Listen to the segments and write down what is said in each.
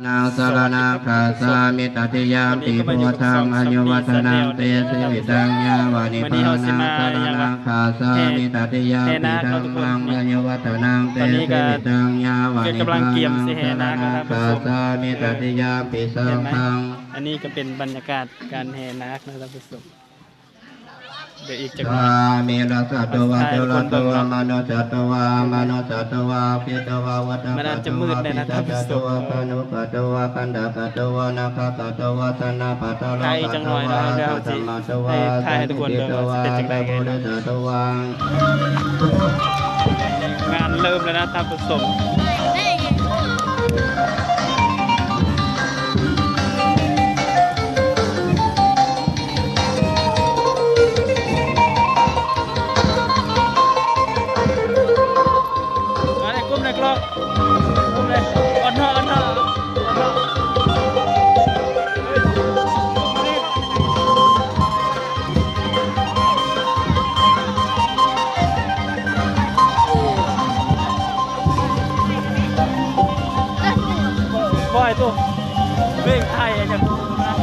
นางสารนาคาสามิตติยามปีพุทธังอายุวัฒนังเตสิวิตังยาวานิพานังสารนาคาสามิตติยามปีธัมมังอายุวัฒนังเตสิวิตังยาวานิพานังสารนาคาสามิตติยามปีสังฆังอันนี้ก็เป็นบรรยากาศการแห่นาคนะครับผู้ชมเดี๋ยวอีกจังห สาว ะ มีรัสตวะเจริญตวะมโนจัตวะมโนจัตวะพิตวะวัตตะตวะพิจัตตวะปนุปตวะกันดากตวะนาคตตวะสนาปตโลกตวะธรรมตวะสันติตวะตะบุริตวะงานเริ่มแล้วนะท่านผู้ชมบ่อยตัวเบ่งไทยจะพูดนะ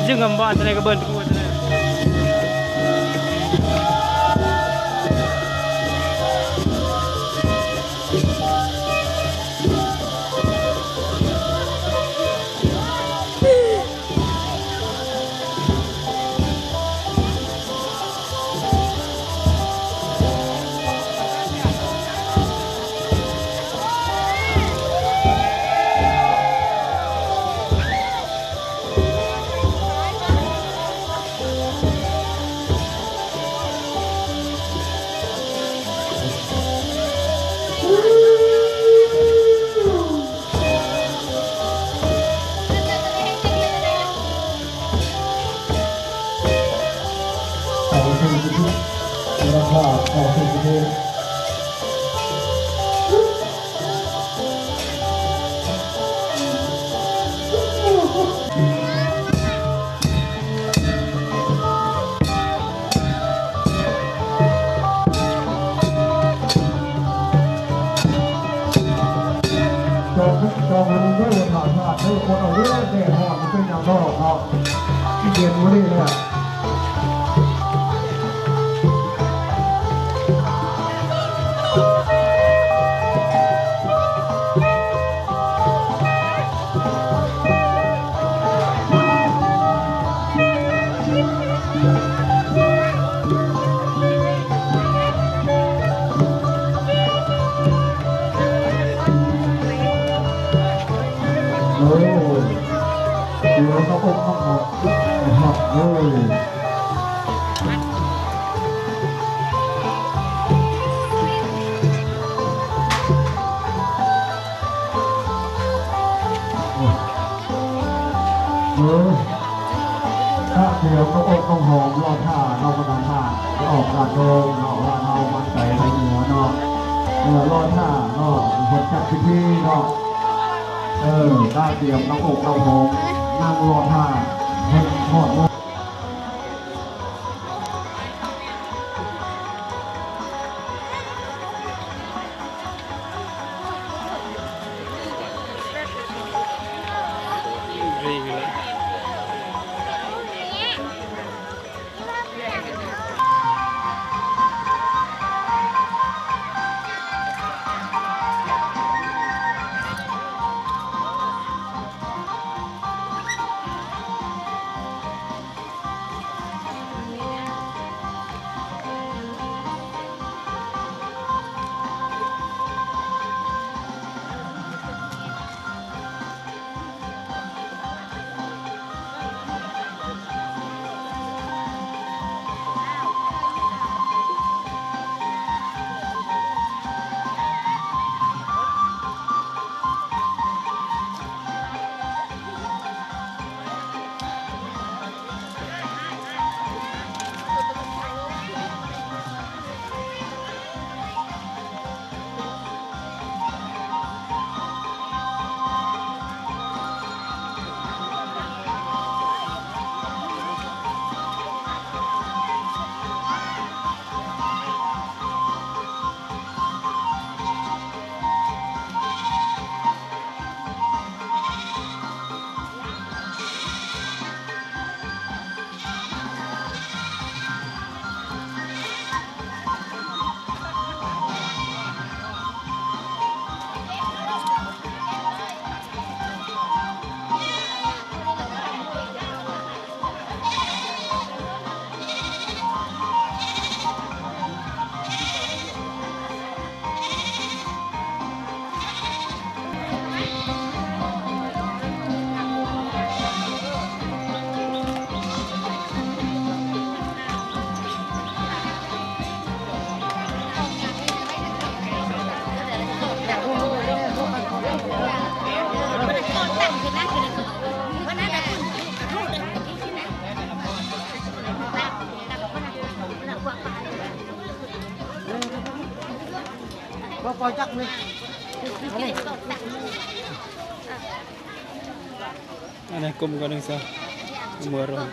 ซึ่งคำว่าอะไรก็เบิร์นกูจะเลยจองมันด้วยถ่ายภาพให้คนเอาเรื่องเด็กหอดมันเป็นอย่างนอกครับที่เรียนรู้นี่เลยเดี๋ยวเขาอกเขาหอบหอบเลยถ้าเดี๋ยวเขาอกเขาหอมรอท่าเรากำลังท่าจะออกกาดโดงเนาะว่าเรามันใส่ในหัวเนาะรอท่าเนาะคนจัดพิธีเนาะได้เตรียมน้ำอกน้ำหอมนั่งรอท่าทอดรีวิวว่าปล่อยจักเลยอันนี้กลุ่มกันหนึ่งซะมือร้อน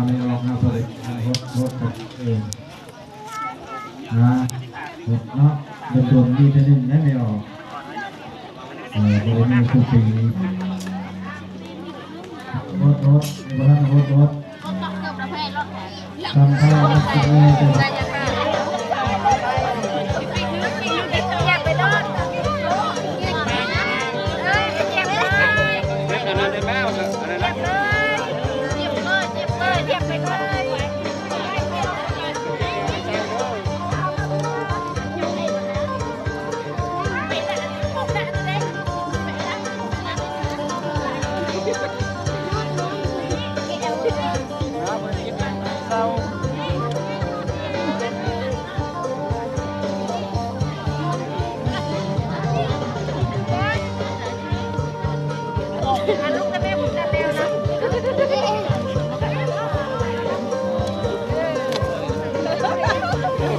ไม่ออกผลิตรถเองรถเนาะเป็นตัวนี้จะนิ่งไม่ออกโดยมีสุสีรถบ้านรถทำข้าวกินเลย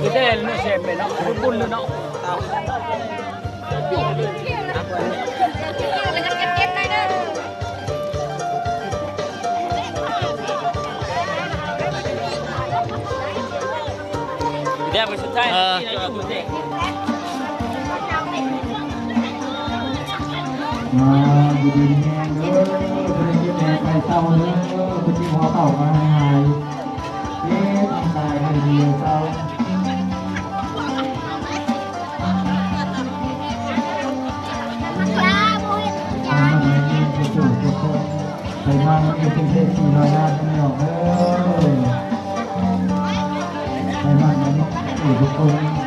จะได้เนื้อเชฟไปเนาะบุญเลยเนาะเดี๋ยวไปสุดท้ายที่เราอยู่เด็กอยู่ดีแห้งเด้อไปยิ้มแย้มไปเศร้าเด้อไปจิ้มหัวเต่ามาหายทำตายให้ดีเศร้าไปมาเอ็นเทส400 ล้านไม่ออกไปมาทุกคน